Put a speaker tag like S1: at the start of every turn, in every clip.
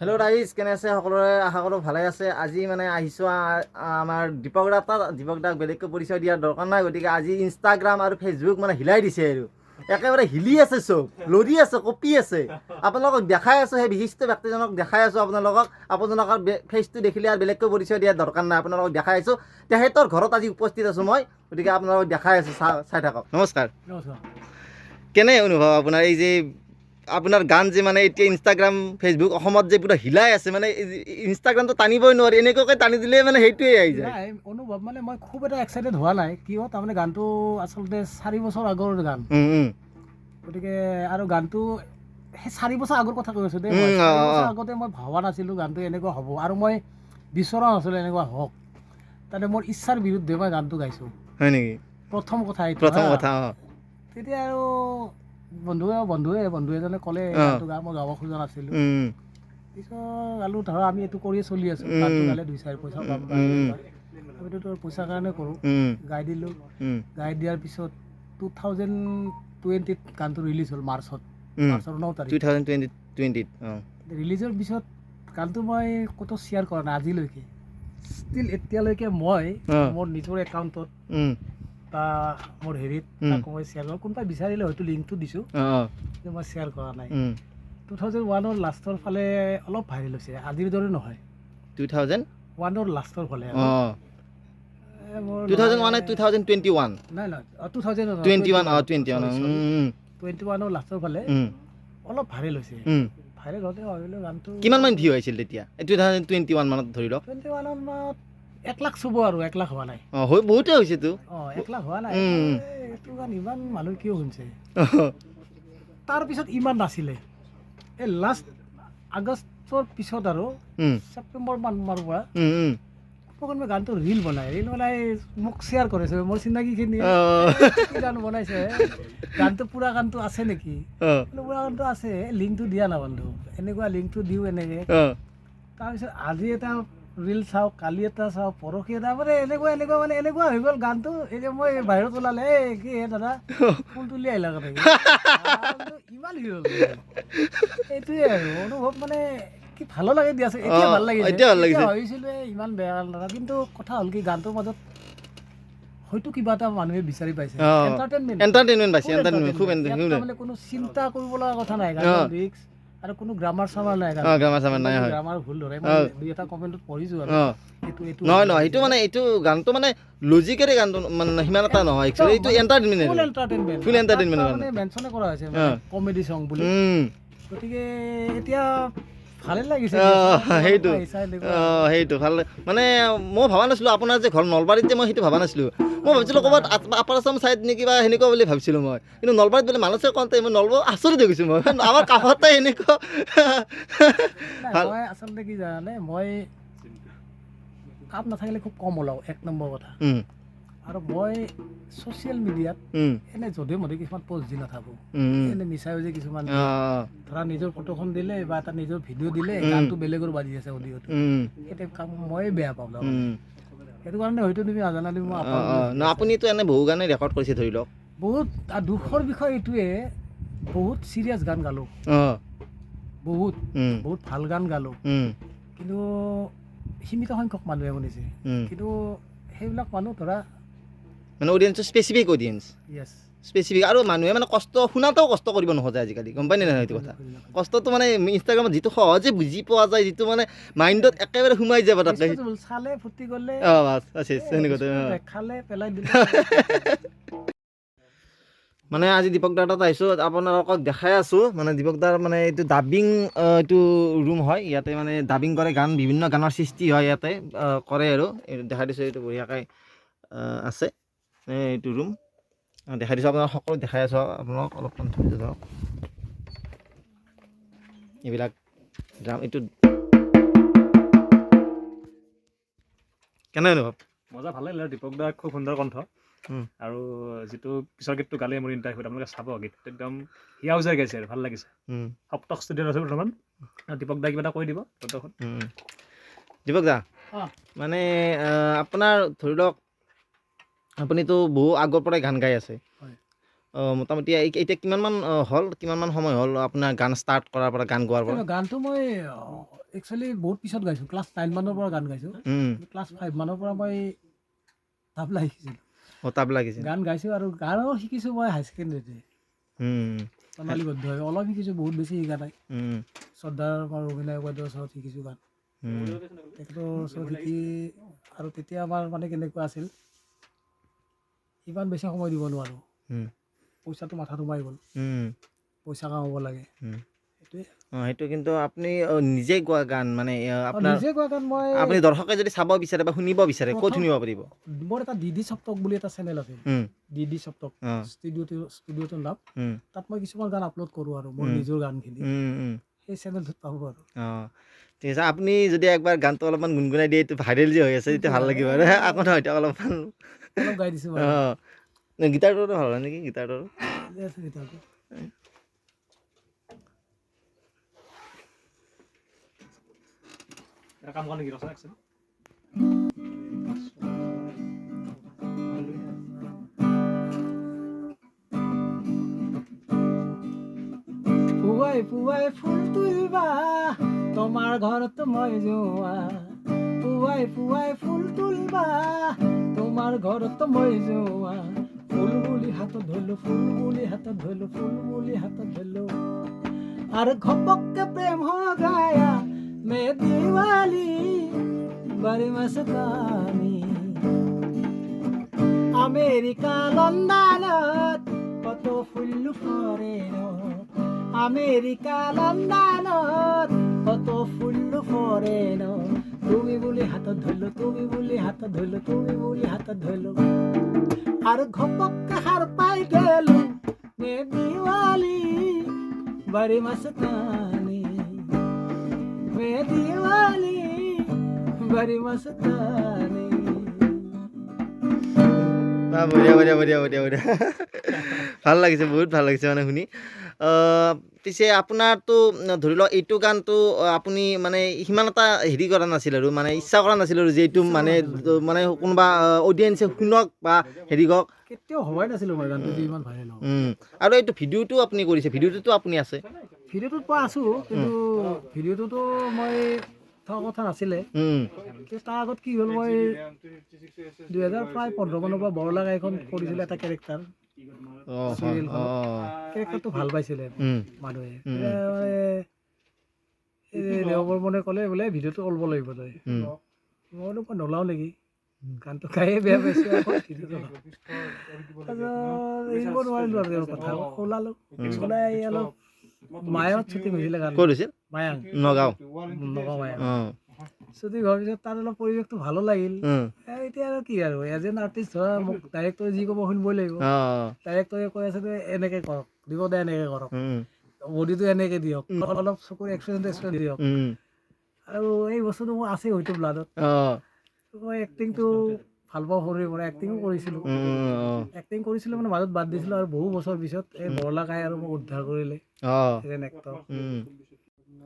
S1: Hello' ৰাইজ, কেনে আছে সকলোৰে? আশা কৰোঁ ভালে আছে। আজি মানে আহিছোঁ আমাৰ দীপক দাক বেলেগকৈ পৰিচয় দিয়াৰ দৰকাৰ নাই। গতিকে আজি ইনষ্টাগ্ৰাম আৰু ফেচবুক মানে হিলাই দিছে আৰু একেবাৰে হিলি আছে, চব লৰি আছে, কঁপি আছে। আপোনালোকক দেখাই আছোঁ, সেই বিশিষ্ট ব্যক্তিজনক দেখাই আছোঁ আপোনালোকৰ ফেচটো দেখিলে আৰু বেলেগকৈ পৰিচয় দিয়াৰ দৰকাৰ নাই। আপোনালোকক দেখাই আছোঁ, তেখেতৰ ঘৰত আজি উপস্থিত আছোঁ মই। গতিকে আপোনালোকক দেখাই আছোঁ, চাই থাকক। নমস্কাৰ। কেনে অনুভৱ আপোনাৰ এই যে আপোনাৰ গান যে মানে এতিয়া ইনষ্টাগ্ৰাম ফেচবুক অসমত যে পুৰা হিলাই আছে, মানে ইনষ্টাগ্ৰামটো টানিবই নোৱাৰি, এনেকুৱাকৈ টানি দিলে মানে সেইটোৱে আহি যায়।
S2: নাই অনুভৱ মানে মই খুব এটা এক্সাইটেড হোৱা নাই, কিয় তাৰমানে গানটো আচলতে 4 বছৰ আগৰ গান। গতিকে আৰু গানটো সেই 4 বছৰ আগৰ কথা কৈ আছোঁ দেই। 4 বছৰ আগতে মই ভবা নাছিলোঁ গানটো এনেকুৱা হ'ব, আৰু মই বিচৰা নাছিলোঁ এনেকুৱা হওক। তাতে মোৰ ইচ্ছাৰ বিৰুদ্ধে মই গানটো গাইছোঁ।
S1: হয় নেকি?
S2: প্ৰথম কথা এইটো।
S1: প্ৰথম কথা
S2: তেতিয়া আৰু বন্ধু এজনে ক'লে গানটো গা, মই গাব খোজা নাছিলোঁ। পিছত গালো, ধৰা আমি এইটো কৰিয়ে চলি আছোঁ, গানটো গালে 2-4 পইচা পাম বা আমিতো তোৰ পইচাৰ কাৰণে কৰোঁ। গাই দিলোঁ, গাই দিয়াৰ পিছত 2020ত গানটো ৰিলিজ হ'ল মাৰ্চৰ 9 তাৰিখ
S1: 2020
S2: ৰিলিজৰ পিছত গানটো মই ক'তো শ্বেয়াৰ কৰা নাই আজিলৈকে। ষ্টিল এতিয়ালৈকে মই মোৰ নিজৰ একাউণ্টত বা মোৰ হেৰিত তাকো মই শ্বেয়াৰ কৰোঁ। কোনোবাই বিচাৰিলে হয়তো লিংকটো দিছোঁ, কিন্তু মই শ্বেয়াৰ কৰা নাই। 2001ৰ লাষ্টৰ ফালে অলপ ভাইৰেল হৈছে, আজিৰ দৰে নহয়।
S1: 2001ৰ
S2: লাষ্টৰ ফালে
S1: 2021
S2: নাই 21ৰ লাষ্টৰ ফালে অলপ ভাইৰেল হৈছে। ভাইৰেল হওঁতে ভাবিলোঁ গানটো
S1: কিমান মান ভিউ আহিছিল তেতিয়া? 2021 মানত ধৰি লওক
S2: 21 মানত 1 লাখ চুব, আৰু 1 লাখ হোৱা নাই।
S1: বহুতে হৈছেতো।
S2: 1 লাখ হোৱা নাই। এইটো গান ইমান মানুহ কিয় শুনিছে? তাৰপিছত ইমান নাছিলে। এই লাষ্ট আগষ্টৰ পিছত আৰু ছেপ্টেম্বৰ মানৰ পৰা কোনোবাই গানটো ৰিল বনাই মোক শ্বেয়াৰ কৰিছে, মোৰ চিনাকিখিনি গান বনাইছে। গানটো পুৰা গানটো আছে নেকি? পুৰা গানটো আছে, লিংকটো দিয়া না বন্ধু। এনেকুৱা লিংকটো দিওঁ এনেকৈ। তাৰপিছত আজি এটা ৰিল চাওঁ, কালি এটা চাওঁ, পৰহি এটা, মানে এনেকুৱা হৈ গ'ল গানটো। এই যে মই বাহিৰত ওলালে, এই কি দাদা ফুল তুলি আহিলা কথা ইমান হিৰ হ'ল। এইটোৱে আৰু অনুভৱ, মানে কি ভালো লাগে দিয়াচোন। এতিয়া ভাল লাগিছে। এতিয়া ভাবিছিলোঁ ইমান বেয়া গান লগা, কিন্তু কথা হ'ল কি গানটোৰ মাজত হয়তো কিবা এটা মানুহে বিচাৰি পাইছে।
S1: এণ্টাৰটেইনমেণ্ট পাইছে, খুব
S2: মানে কোনো চিন্তা কৰিব লগা কথা নাই। গানৰ লিৰিক্স আৰু কোনো গ্ৰামাৰ চামাৰ নাই। গ্ৰামাৰ ভুল ধৰে, মই 2-এটা কমেণ্টত পঢ়িছোঁ আৰু
S1: নহয় সেইটো মানে এইটো গানটো মানে লজিকেৰে গানটো মানে সিমান এটা নহয়, একচুৱেলি এইটো এণ্টাৰটেইনমেণ্ট, ফুল এণ্টাৰটেইনমেণ্ট
S2: মানে মেনশ্যনে কৰা হৈছে কমেডি সং বুলি। গতিকে এতিয়া ভালে লাগিছে।
S1: সেইটো ভাল মানে মই ভবা নাছিলোঁ আপোনাৰ যে ঘৰ নলবাৰীত, যে মই সেইটো ভবা নাছিলোঁ। মই ভাবিছিলোঁ ক'ৰবাত আপাৰ আছাম চাইড নেকি বা সেনেকুৱা বুলি ভাবিছিলোঁ মই, কিন্তু নলবাৰীত বোলে মানুহে কওঁতে মই নলবাৰী আচৰিত হৈ গৈছোঁ। মই আমাৰ কাষতে এনেকুৱা
S2: মই আচলতে কি জানানে, মই কাম নাথাকিলে খুব কম ওলাওঁ, 1 নম্বৰ কথা। আৰু মই ছ'চিয়েল মিডিয়াত এনে যধে মধে কিছুমান পষ্ট দি নাথাকোঁ। এনে মিছাই যে কিছুমান ধৰা নিজৰ ফটোখন দিলে বা এটা নিজৰ ভিডিঅ' দিলে, গানটো বেলেগৰ বাজি আছে অডিঅ'টো, সেইটো কাম মই বেয়া পাওঁ। সেইটো কাৰণে হয়তো তুমি নাজানা, তুমি
S1: আপুনিতো এনে বহু গানেই ৰেকৰ্ড কৰিছে ধৰি লওক।
S2: বহুত দুখৰ বিষয় এইটোৱে, বহুত চিৰিয়াছ গান গালোঁ, বহুত ভাল গান গালোঁ, কিন্তু সীমিত সংখ্যক মানুহে শুনিছে। কিন্তু সেইবিলাক মানুহ ধৰা
S1: মানে অডিয়েঞ্চৰ স্পেচিফিক অডিয়েঞ্চ, স্পেচিফিক, আৰু মানুহে মানে শুনাতেও কষ্ট কৰিব নোখোজে আজিকালি, গম পাই নে নহয়? সেইটো কথা কষ্টটো মানে ইনষ্টাগ্ৰামত যিটো সহজে বুজি পোৱা যায়, যিটো মানে মাইণ্ডত একেবাৰে সোমাই যাব, তাতে
S2: চালে ফুৰ্তি কৰিলে খালে পেলাই দিলে।
S1: মানে আজি দীপক দাৰ তাত আহিছোঁ, আপোনালোকক দেখাই আছোঁ। মানে দীপক দাৰ মানে এইটো ডাবিং, এইটো ৰুম হয়। ইয়াতে মানে ডাবিং কৰে গান, বিভিন্ন গানৰ সৃষ্টি হয় ইয়াতে কৰে, আৰু দেখাই দিছোঁ। এইটো বঢ়িয়াকৈ আছে এইটো ৰুম, দেখাই দিছোঁ আপোনাক, সকলো দেখাই আছোঁ আপোনালোকক। অলপমান ধৈৰ্য ধৰক, এইবিলাক ড্ৰাম। এইটো কেনে অনুভৱ?
S3: মজা, ভাল লাগিলে। দীপক দাৰ খুব সুন্দৰ কণ্ঠ, আৰু যিটো পিছৰ গীতটো গালে মোৰ ইণ্টাৰভিউত, আপোনালোকে চাব, গীতটো একদম হিয়াউজাই গাইছে আৰু ভাল লাগিছে। সপ্তক ষ্টুডিঅ'ত আছে বৰ্তমান। দীপক দা কিবা এটা কৈ দিব বৰ্তমান।
S1: দীপক দা, মানে আপোনাৰ ধৰি লওক আপুনিতো বহু আগৰ পৰাই গান গাই আছে, মোটামুটি এতিয়া কিমানমান হ'ল কিমানমান সময় হ'ল আপোনাৰ গান ষ্টাৰ্ট কৰাৰ পৰা গান গোৱাৰ পৰা?
S2: কিন্তু গানটো মই একচুৱেলি বহুত পিছত গাইছোঁ, ক্লাছ 9 মানৰ পৰা গান গাইছোঁ। ক্লাছ 5 মানৰ পৰা মই তাবলা শিকিছিলোঁ।
S1: তাবলা শিকিছিল?
S2: গান গাইছোঁ আৰু গানো শিকিছোঁ মই হাই ছেকেণ্ডেৰীতে প্ৰণালীবদ্ধভাৱে। অলপ শিকিছোঁ, বহুত বেছি শিকা নাই। শ্ৰদ্ধাৰ আমাৰ অভিনয় বাইদেউৰ ওচৰত শিকিছোঁ গান। তেখেতৰ ওচৰত শিকি আৰু তেতিয়া আমাৰ মানে কেনেকুৱা আছিল, ইমান বেছি সময় দিব নোৱাৰোঁ, পইচাটো মাথাটো মাৰি গ'ল, পইচা কামাব লাগে, সেইটোৱে।
S1: সেইটো কিন্তু আপুনি নিজে গোৱা গান মানে আপোনাৰ
S2: নিজে গোৱা গান মই
S1: আপুনি দৰ্শকে যদি চাব বিচাৰে বা শুনিব বিচাৰে ক'ত শুনিব পাৰিব?
S2: মোৰ এটা ডিডি সপ্তক বুলি এটা চেনেল আছে, ডিডি সপ্তক ষ্টুডিঅ'টোৰ নাম। তাত মই কিছুমান গান আপলোড কৰোঁ আৰু মোৰ নিজৰ গানখিনি সেই চেনেলটোত পাব আৰু।
S1: ঠিক আছে, আপুনি যদি একবাৰ গানটো অলপমান গুণগুণাই দিয়ে, এইটো ভাইৰেল যে হৈ আছে তেতিয়া ভাল লাগিব আৰু আকৌ হয়তো অলপমান
S2: অলপ গাই দিছোঁ
S1: গীটাৰটো ভাল হয় নেকি? গীটাৰটো
S3: কাম কৰা নেকি ৰচনা একচুৱেলি?
S2: পুৱাই পুৱাই ফুল তুলিবা তোমাৰ ঘৰত মই যোৱা, পুৱাই পুৱাই ফুল তুলিবা তোমাৰ ঘৰত মই যোৱা, ফুল বুলি হাতত ধৰিলো, ফুল বুলি হাতত ধৰিলো, ফুল বুলি হাতত ধৰিলো, আৰু ঘপককে প্ৰেম হৈ গায়া মে দিৱালী বাৰি মস্তানী, আমেৰিকা লণ্ডনত কত ফুল ফৰেনত, আমেৰিকা লণ্ডনত কত ফুল ফৰেনত, তুমি বুলি হাতত ধৰিলো, তুমি বুলি হাতত ধৰিলো, তুমি বুলি হাতত ধৰিলো, আৰু ঘপককে সাৰ পাই গেলো মে দিৱালী বাৰি মস্তানী, মে দিৱালী বাৰি মস্তানী।
S1: বঢ়িয়া বঢ়িয়া বঢ়িয়া বঢ়িয়া বঢ়িয়া ভাল লাগিছে, বহুত ভাল লাগিছে মানে শুনি। পিছে আপোনাৰতো ধৰি লওক এইটো গানটো আপুনি মানে সিমান এটা হেৰি কৰা নাছিল আৰু মানে ইচ্ছা কৰা নাছিল আৰু যে এইটো মানে মানে কোনোবা অডিয়েঞ্চে শুনক বা হেৰি কৰক,
S2: কেতিয়াও ভবাই নাছিলোঁ মই গানটো যে ইমান ভাইৰেল হ'ব।
S1: আৰু এইটো ভিডিঅ'টো আপুনি কৰিছে, ভিডিঅ'টোতো আপুনি আছে?
S2: ভিডিঅ'টোত মই আছোঁ, কিন্তু ভিডিঅ'টোতো মই থকা কথা নাছিলে। তাৰ আগত কি হ'ল, মই 2015 মানৰ পৰা বৰলা গাইখন কৰিছিলোঁ এটা কেৰেক্টাৰ, কেৰেক্টাৰটো ভাল পাইছিলে মানুহে। দেওবৰ্মনে ক'লে বোলে ভিডিঅ'টো ওলাব লাগিব তই, মই বোলো মই নোলাওঁ নেকি, গানটো গায়ে বেয়া পাইছোঁ, এৰিব নোৱাৰিলোঁ আৰু তেওঁৰ কথা, ওলালোঁ। ওলাই অলপ মায়ঙত শ্বুটিং হৈছিলে গান।
S1: ক'ত হৈছিল?
S2: মায়াং,
S1: নগাঁও
S2: মায়াং শ্বুটিং হোৱাৰ পিছত তাত অলপ পৰিৱেশটো ভালো লাগিল। এতিয়া আৰু কি আৰু এজ এন আৰ্টিষ্ট ধৰা মোক ডাইৰেক্টৰে যি ক'ব শুনিবই লাগিব। ডাইৰেক্টৰে কৈ আছে যে এনেকে কৰক, দিব দে এনেকে কৰক, বডিটো এনেকে দিয়ক, অলপ চকুৰ এক্সপ্ৰেছন দিয়ক, আৰু এই বস্তুটো মোৰ আছে হয়তো ব্লাডত। মই এক্টিংটো ভাল পাওঁ, সৰুৰে পৰা এক্টিঙো কৰিছিলোঁ। এক্টিং কৰিছিলোঁ মানে মাজত বাদ দিছিলোঁ, আৰু বহু বছৰ পিছত এই বৰলা কাই আৰু মোক উদ্ধাৰ কৰিলে এজন এক্টৰ।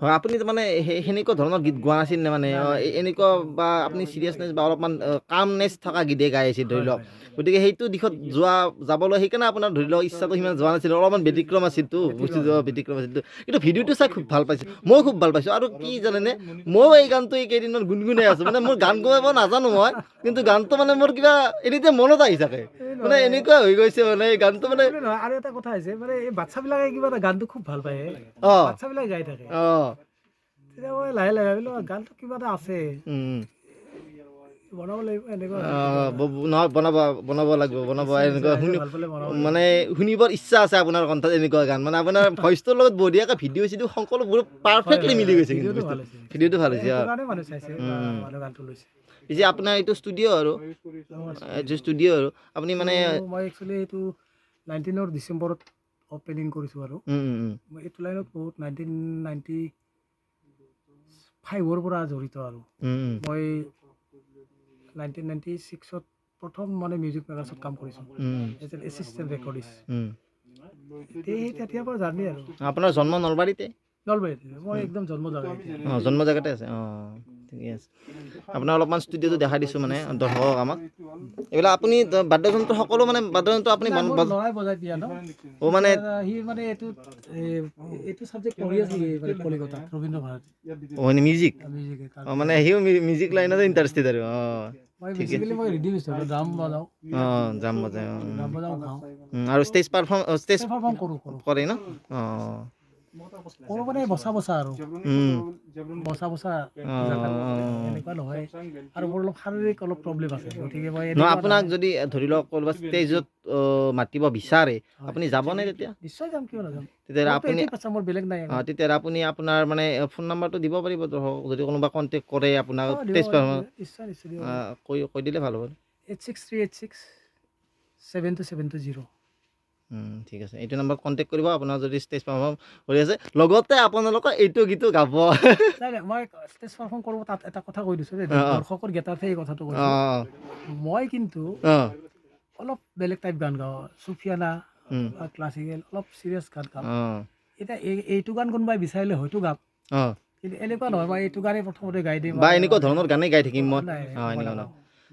S1: হয়, আপুনি মানে সেনেকুৱা ধৰণৰ গীত গোৱা নাছিল নে মানে এনেকুৱা, বা আপুনি চিৰিয়াছনেছ বা অলপমান কামনেছ থকা গীতে গাই আছিল ধৰি লওক, গতিকে সেইটো দিশত যাবলৈ সেইকাৰণে আপোনাৰ ধৰি লওক ইচ্ছাটো সিমান যোৱা নাছিল, অলপমান ব্যতিক্ৰম আছিলতো, বস্তুটো ব্যতিক্ৰম আছিলতো, কিন্তু ভিডিঅ'টো চাই খুব ভাল পাইছোঁ, মই খুব ভাল পাইছোঁ। আৰু কি জানেনে, ময়ো এই গানটো এই কেইদিনমান গুণগুণাই আছোঁ, মানে মোৰ গান গাব নাজানো মই, কিন্তু গানটো মানে মোৰ কিবা এনিতে মনত আহি থাকে, মানে এনেকুৱা হৈ গৈছে মানে এই গানটো মানে।
S2: আৰু এটা কথা হৈছে মানে এই বাচ্ছাবিলাকে কিবা এটা গানটো খুব ভাল পায়, বাচ্ছাবিলাকে গাই থাকে, তেতিয়া মই লাহে লাহে ভাবিলোঁ গানটো কিবা এটা আছে, বনাব লাগিব এনেকুৱা।
S1: নহয়, বনাব লাগিব, এনেকুৱা মানে শুনিবৰ ইচ্ছা আছে আপোনাৰ কণ্ঠত এনেকুৱা গান, মানে আপোনাৰ ভইচটোৰ লগত বঢ়িয়াকৈ ভিডিঅ' চিডিঅ' সকলোবোৰ পাৰফেক্টলি মিলি গৈছে, কিন্তু ভিডিঅ'টো ভাল হৈছে। পিছে আপোনাৰ এইটো ষ্টুডিঅ' আৰু আপুনি মানে
S2: মই একচুৱেলি এইটো 19 ডিচেম্বৰত অপেনিং কৰিছোঁ আৰু মই এইটো লাইনত বহুত 1995ৰ পৰা জড়িত আৰু মই 1996ত প্ৰথম মানে মিউজিক মেগাজিনত কাম কৰিছোঁ এজ এন এছিষ্টেণ্ট ৰেকৰ্ডিষ্ট। তেতিয়াৰ পৰা জাৰ্ণি আৰু।
S1: আপোনাৰ জন্ম নলবাৰীতে?
S2: নলবাৰীতে, মই একদম জন্ম জেগাতে
S1: আছে। ঠিকে আছে আপোনাৰ অলপমান ষ্টুডিঅ'টো দেখাই দিছোঁ মানে দৰ্শকক আমাক এইবিলাক আপুনি বাদ্যযন্ত্ৰ সকলো মানে বাদ্যযন্ত্ৰ আপুনি
S2: ল'ৰাই বজাই পিয়ানো
S1: মানে
S2: সি মানে এইটো চাবজেক্ট পঢ়ি আছে মানে কলিকতাত ৰবীন্দ্ৰ ভাৰতী
S1: মিউজিক
S2: মিউজিক
S1: মানে সিও মিউজিক লাইনতে ইণ্টাৰেষ্টেড আৰু
S2: মই বেছিকেলি মই ৰিডিমিষ্ট ড্ৰাম বজাওঁ
S1: ড্ৰাম বজাই
S2: ড্ৰাম বজাওঁ গাওঁ
S1: আৰু ষ্টেজ
S2: পাৰফৰ্ম কৰোঁ
S1: কৰে ন
S2: কৰোঁ মানে বচা আৰু বচা এনেকুৱা নহয় আৰু মোৰ অলপ শাৰীৰিক অলপ প্ৰব্লেম আছে গতিকে মই
S1: আপোনাক যদি ধৰি লওক ক'ৰবাত ষ্টেজত মাতিব বিচাৰে আপুনি যাবনে তেতিয়া
S2: নিশ্চয় যাম কিয় নাযাম
S1: তেতিয়া আপুনি
S2: মোৰ বেলেগ নাই
S1: তেতিয়া আপুনি আপোনাৰ মানে ফোন নাম্বাৰটো দিব পাৰিব ধৰক যদি কোনোবা কণ্টেক্ট কৰে আপোনাক ষ্টেজ পাৰফৰ্ম কৈ দিলে ভাল হ'ব
S2: 8638672720
S1: ঠিক আছে এইটো নাম্বাৰত কণ্টেক্ট কৰিব আপোনাৰ যদি ষ্টেজ পাৰফৰ্ম কৰি আছে লগতে আপোনালোকৰ এইটো গীতো গাব
S2: মই ষ্টেজ পাৰফৰ্ম কৰোঁ তাত এটা কথা কৈ দিছোঁ যে দৰ্শকৰ জ্ঞাতাৰ্থে এই কথাটো কৈছোঁ মই কিন্তু অলপ বেলেগ টাইপ গান গাওঁ চুফিয়ানা বা ক্লাছিকেল অলপ চিৰিয়াছ গান গাওঁ এতিয়া এইটো গান কোনোবাই বিচাৰিলে হয়তো গাম কিন্তু এনেকুৱা নহয় মই এইটো গানেই প্ৰথমতে গাই দিম
S1: বা এনেকুৱা ধৰণৰ গানেই গাই থাকিম মই এনেকুৱা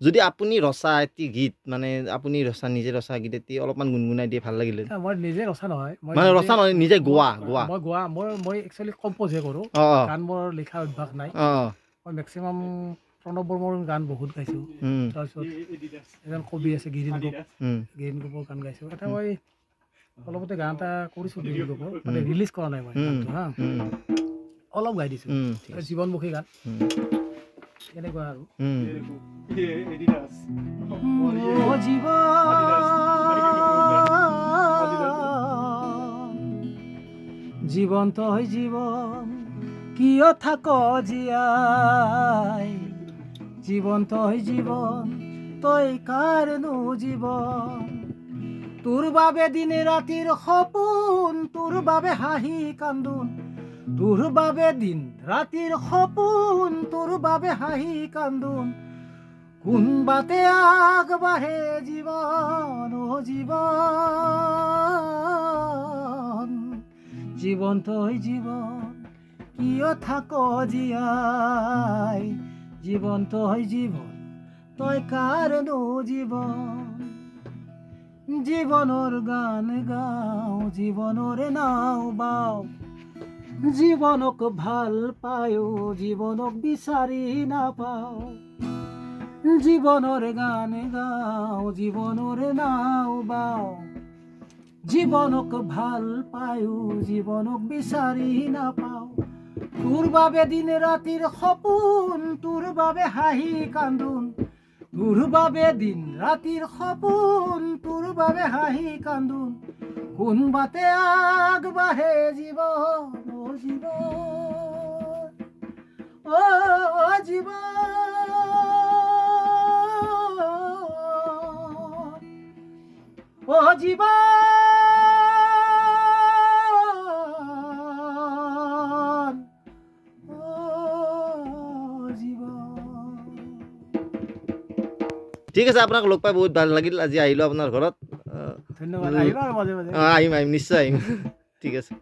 S1: যদি আপুনি ৰচা এটি গীত মানে আপুনি নিজে ৰচা গীত এটি অলপমান গুণগুণাই দিয়ে ভাল লাগিলে
S2: মই নিজে ৰচা নহয়
S1: মানে ৰচা নহয় নিজে গোৱা
S2: মই একচুৱেলি কম্প'জহে কৰোঁ গান মোৰ লিখা অভ্যাস নাই মই মেক্সিমাম প্ৰণৱ বৰ্মৰ গান বহুত গাইছোঁ তাৰপিছত এজন কবি আছে গিৰীন গোপৰ গান গাইছোঁ এটা মই অলপতে গান এটা কৰিছোঁ গিৰীন গোপৰ মানে ৰিলিজ কৰা নাই মই গানটো হা অলপ গাই দিছোঁ জীৱনমুখী গান এনেকুৱা আৰু জীৱন তই জীৱন কিয় থাক জীয়াই জীৱন তই জীৱন তই কাৰণো জীৱন তোৰ বাবে দিনে ৰাতিৰ সপোন তোৰ বাবে হাঁহি কান্দোন তোৰ বাবে দিন ৰাতিৰ সপোন তোৰ বাবে হাঁহি কান্দোন কোনবাতে আগবাঢ়ে জীৱন জীৱন জীৱন তই জীৱন কিয় থাক জীয়াই জীৱন তই জীৱন তই কাৰণো জীৱন জীৱনৰ গান গাওঁ জীৱনৰে নাও বাওঁ জীৱনক ভাল পায়ো জীৱনক বিচাৰি নাপাওঁ জীৱনৰ গান গাওঁ জীৱনৰে নাও বাওঁ জীৱনক ভাল পায়ো জীৱনক বিচাৰি নাপাওঁ তোৰ বাবে দিন ৰাতিৰ সপোন তোৰ বাবে হাঁহি কান্দোন তোৰ বাবে দিন ৰাতিৰ সপোন তোৰ বাবে হাঁহি কান্দোন কোনবাতে আগবাঢ়ে জীৱন জীৱন
S1: ঠিক আছে আপোনাক লগ পাই বহুত ভাল লাগিল আজি আহিলোঁ আপোনাৰ ঘৰত
S2: ধন্যবাদ আহিবা আৰু মাজে মাজে
S1: আহিম নিশ্চয় আহিম ঠিক আছে